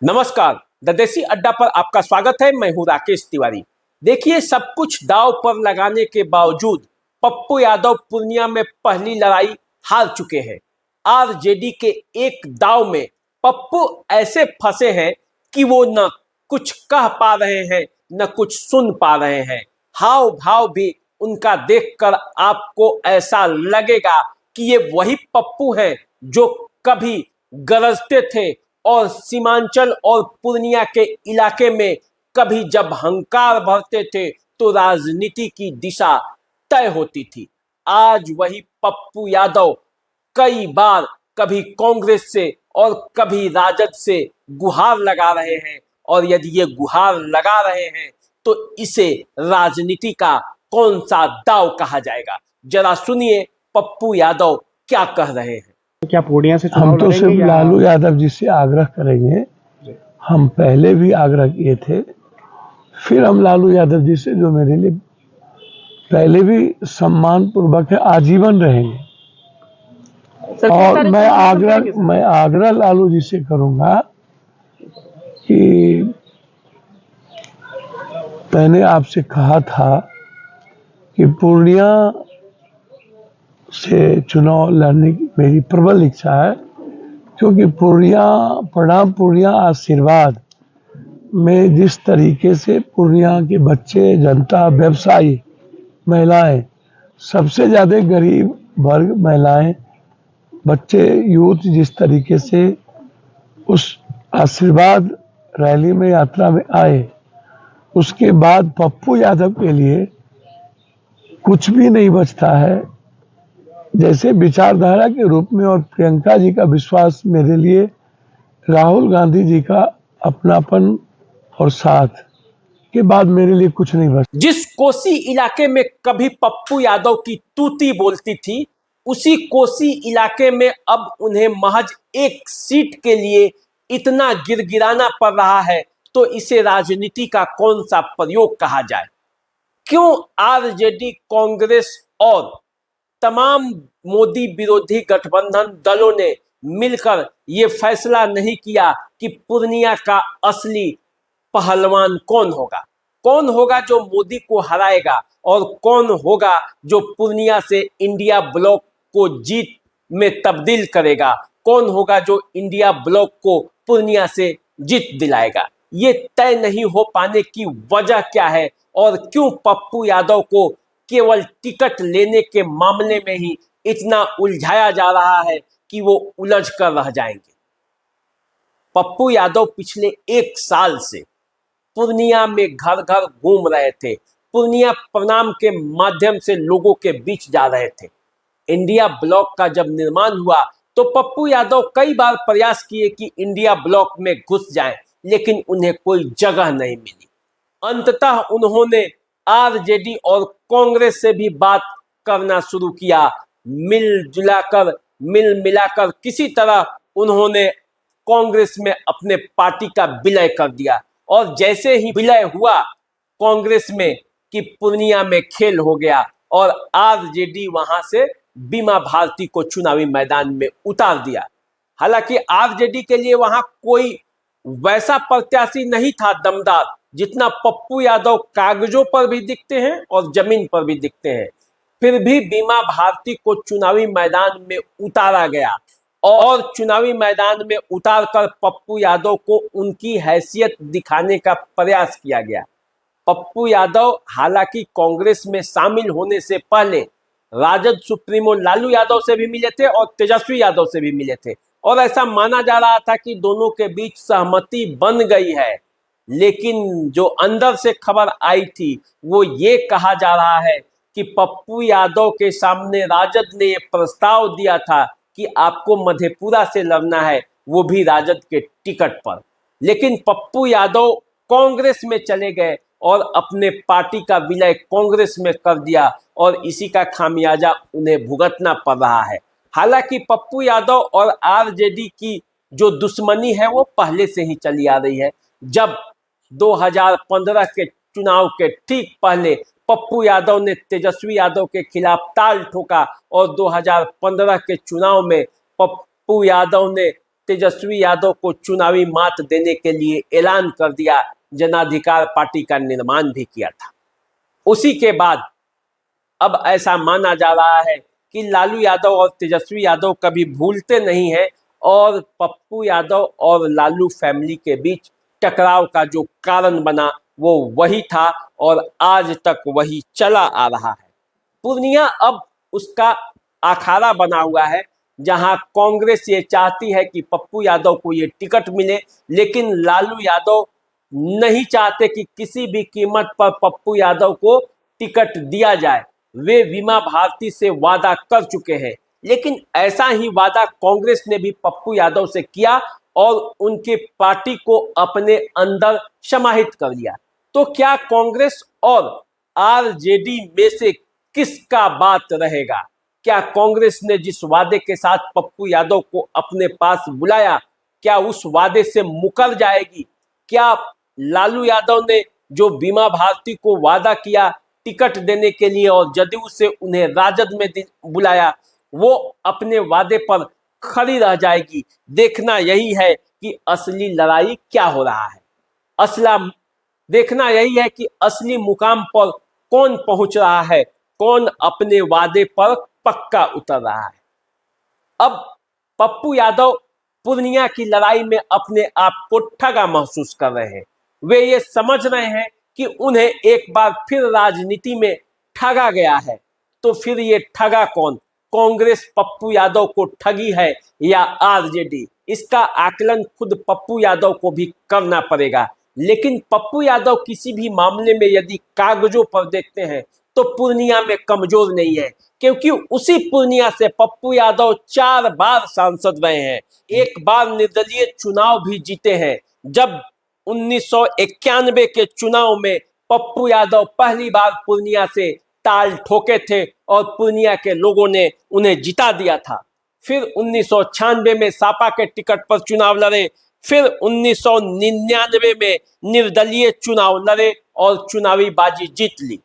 नमस्कार, द देसी अड्डा पर आपका स्वागत है। मैं हूं राकेश तिवारी। देखिए, सब कुछ दांव पर लगाने के बावजूद पप्पू यादव पूर्णिया में पहली लड़ाई हार चुके हैं। आरजेडी के एक दांव में पप्पू ऐसे फंसे हैं कि वो न कुछ कह पा रहे हैं न कुछ सुन पा रहे हैं। हाव भाव भी उनका देखकर आपको ऐसा लगेगा कि ये वही पप्पू हैं जो कभी गरजते थे और सीमांचल और पूर्णिया के इलाके में कभी जब हंकार भरते थे तो राजनीति की दिशा तय होती थी। आज वही पप्पू यादव कई बार कभी कांग्रेस से और कभी राजद से गुहार लगा रहे हैं, और यदि ये गुहार लगा रहे हैं तो इसे राजनीति का कौन सा दांव कहा जाएगा। जरा सुनिए पप्पू यादव क्या कह रहे हैं। क्या पूर्णिया से हम तो सिर्फ लालू यादव जी से आग्रह करेंगे। हम पहले भी आग्रह किए थे, फिर हम लालू यादव जी से, जो मेरे लिए पहले भी सम्मान पूर्वक है, आजीवन रहेंगे। और मैं आग्रह लालू जी से करूंगा कि मैंने आपसे कहा था कि पूर्णिया से चुनाव लड़ने की मेरी प्रबल इच्छा है, क्योंकि पूर्णिया आशीर्वाद में जिस तरीके से पूर्णिया के बच्चे, जनता, व्यवसायी, महिलाएं, सबसे ज़्यादा गरीब वर्ग महिलाएं, बच्चे, यूथ जिस तरीके से उस आशीर्वाद रैली में, यात्रा में आए, उसके बाद पप्पू यादव के लिए कुछ भी नहीं बचता है। जैसे विचारधारा के रूप में और प्रियंका जी का विश्वास, मेरे लिए राहुल गांधी जी का अपनापन और साथ के बाद मेरे लिए कुछ नहीं बचा। जिस कोसी इलाके में कभी पप्पू यादव की तूती बोलती थी, उसी कोसी इलाके में अब उन्हें महज एक सीट के लिए इतना गिड़गिड़ाना पड़ रहा है, तो इसे राजनीति का कौन सा प्रयोग कहा जाए। क्यों आरजेडी, कांग्रेस और तमाम मोदी विरोधी गठबंधन दलों ने मिलकर ये फैसला नहीं किया कि पूर्णिया का असली पहलवान कौन होगा जो मोदी को हराएगा, और कौन होगा जो पूर्णिया से इंडिया ब्लॉक को जीत में तब्दील करेगा, कौन होगा जो इंडिया ब्लॉक को पूर्णिया से जीत दिलाएगा। ये तय नहीं हो पाने की वजह क्या है, और क्यों पप्पू यादव को केवल टिकट लेने के मामले में ही इतना उलझाया जा रहा है कि वो उलझ कर रह जाएंगे। पप्पू यादव पिछले एक साल से पूर्णिया में घर घर घूम रहे थे, पूर्णिया प्रणाम के माध्यम से लोगों के बीच जा रहे थे। इंडिया ब्लॉक का जब निर्माण हुआ तो पप्पू यादव कई बार प्रयास किए कि इंडिया ब्लॉक में घुस जाएं, लेकिन उन्हें कोई जगह नहीं मिली। अंततः उन्होंने आरजेडी और कांग्रेस से भी बात करना शुरू किया। मिल मिलाकर किसी तरह उन्होंने कांग्रेस में अपने पार्टी का विलय कर दिया, और जैसे ही विलय हुआ कांग्रेस में कि पूर्णिया में खेल हो गया, और आरजेडी वहां से बीमा भारती को चुनावी मैदान में उतार दिया। हालांकि आरजेडी के लिए वहां कोई वैसा प्रत्याशी नहीं था दमदार, जितना पप्पू यादव कागजों पर भी दिखते हैं और जमीन पर भी दिखते हैं। फिर भी बीमा भारती को चुनावी मैदान में उतारा गया, और चुनावी मैदान में उतारकर पप्पू यादव को उनकी हैसियत दिखाने का प्रयास किया गया। पप्पू यादव हालांकि कांग्रेस में शामिल होने से पहले राजद सुप्रीमो लालू यादव से भी मिले थे और तेजस्वी यादव से भी मिले थे, और ऐसा माना जा रहा था कि दोनों के बीच सहमति बन गई है। लेकिन जो अंदर से खबर आई थी वो ये कहा जा रहा है कि पप्पू यादव के सामने राजद ने ये प्रस्ताव दिया था कि आपको मधेपुरा से लड़ना है, वो भी राजद के टिकट पर। लेकिन पप्पू यादव कांग्रेस में चले गए और अपने पार्टी का विलय कांग्रेस में कर दिया, और इसी का खामियाजा उन्हें भुगतना पड़ रहा है। हालांकि पप्पू यादव और आरजेडी की जो दुश्मनी है वो पहले से ही चली आ रही है। जब 2015 के चुनाव के ठीक पहले पप्पू यादव ने तेजस्वी यादव के खिलाफ ताल ठोका, और 2015 के चुनाव में पप्पू यादव ने तेजस्वी यादव को चुनावी मात देने के लिए ऐलान कर दिया, जनाधिकार पार्टी का निर्माण भी किया था। उसी के बाद अब ऐसा माना जा रहा है कि लालू यादव और तेजस्वी यादव कभी भूलते नहीं हैं और पप्पू यादव और लालू फैमिली के बीच टकराव का जो कारण बना वो वही था और आज तक वही चला आ रहा है। पूर्णिया अब उसका अखाड़ा बना हुआ है, जहां कांग्रेस ये चाहती है कि पप्पू यादव को ये टिकट मिले, लेकिन लालू यादव नहीं चाहते कि किसी भी कीमत पर पप्पू यादव को टिकट दिया जाए। वे बीमा भारती से वादा कर चुके हैं, लेकिन ऐसा ही वादा कांग्रेस ने भी पप्पू यादव से किया और उनके पार्टी को अपने अंदर समाहित कर लिया। तो क्या कांग्रेस और आरजेडी में से किसका बात रहेगा? क्या कांग्रेस ने जिस वादे के साथ पप्पू यादव को अपने पास बुलाया, क्या उस वादे से मुकर जाएगी? क्या लालू यादव ने जो बीमा भारती को वादा किया टिकट देने के लिए और जदयू से उन्हें राजद में बुलाया, वो अपने वादे पर खड़ी रह जाएगी? देखना यही है कि असली लड़ाई क्या हो रहा है। देखना यही है कि असली मुकाम पर कौन पहुंच रहा है, कौन अपने वादे पर पक्का उतर रहा है। अब पप्पू यादव पूर्णिया की लड़ाई में अपने आप को ठगा महसूस कर रहे हैं। वे ये समझ रहे हैं कि उन्हें एक बार फिर राजनीति में ठगा गया है। तो फिर ये ठगा कौन? कांग्रेस पप्पू यादव को ठगी है या आरजेडी? इसका आकलन खुद पप्पू यादव को भी करना पड़ेगा। लेकिन पप्पू यादव किसी भी मामले में यदि कागजों पर देखते हैं तो पूर्णिया में कमजोर नहीं है, क्योंकि उसी पूर्णिया से पप्पू यादव 4 बार सांसद रहे हैं, 1 बार निर्दलीय चुनाव भी जीते हैं। जब 1991 के चुनाव में पप्पू यादव पहली बार पूर्णिया से ताल ठोके थे और पूर्णिया के लोगों ने उन्हें जिता दिया था। फिर 1996 में सापा के टिकट पर चुनाव लड़े, फिर 1999 में निर्दलीय चुनाव लड़े और चुनावी बाजी जीत ली।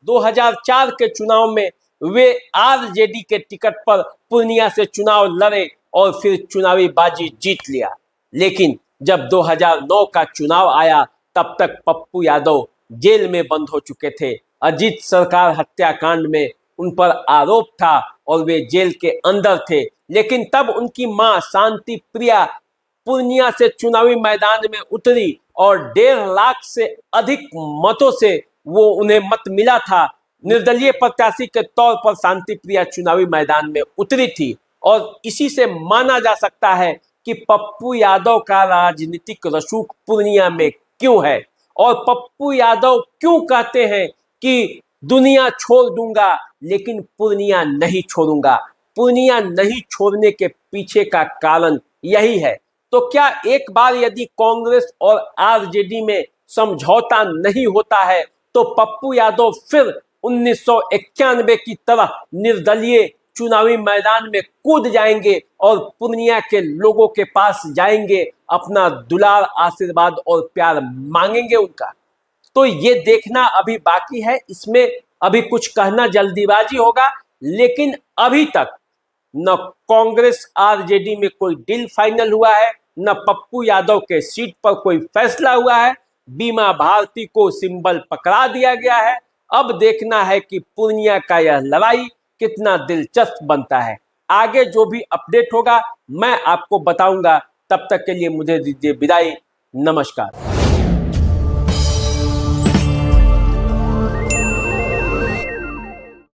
2004 के चुनाव में वे आरजेडी के टिकट पर पूर्णिया से चुनाव लड़े और फिर चुनावी बाजी जीत लिया। लेकिन जब 2009 का चुनाव आया तब तक पप्पू यादव जेल में बंद हो चुके थे। अजीत सरकार हत्याकांड में उन पर आरोप था और वे जेल के अंदर थे। लेकिन तब उनकी मां शांति प्रिया पूर्णिया से चुनावी मैदान में उतरी और 1.5 लाख से अधिक मतों से वो उन्हें मत मिला था। निर्दलीय प्रत्याशी के तौर पर शांति प्रिया चुनावी मैदान में उतरी थी और इसी से माना जा सकता है कि पप्पू यादव का राजनीतिक रसूख पूर्णिया में क्यों है और पप्पू यादव क्यों कहते हैं कि दुनिया छोड़ दूंगा लेकिन पूर्णिया नहीं छोड़ूंगा। पूर्णिया नहीं छोड़ने के पीछे का कारण यही है। तो क्या एक बार यदि कांग्रेस और आरजेडी में समझौता नहीं होता है तो पप्पू यादव फिर 1991 की तरह निर्दलीय चुनावी मैदान में कूद जाएंगे और पूर्णिया के लोगों के पास जाएंगे, अपना दुलार, आशीर्वाद और प्यार मांगेंगे उनका? तो ये देखना अभी बाकी है। इसमें अभी कुछ कहना जल्दीबाजी होगा, लेकिन अभी तक न कांग्रेस आरजेडी में कोई डील फाइनल हुआ है, न पप्पू यादव के सीट पर कोई फैसला हुआ है। बीमा भारती को सिंबल पकड़ा दिया गया है। अब देखना है कि पूर्णिया का यह लड़ाई कितना दिलचस्प बनता है। आगे जो भी अपडेट होगा मैं आपको बताऊंगा। तब तक के लिए मुझे दीजिए विदाई। नमस्कार।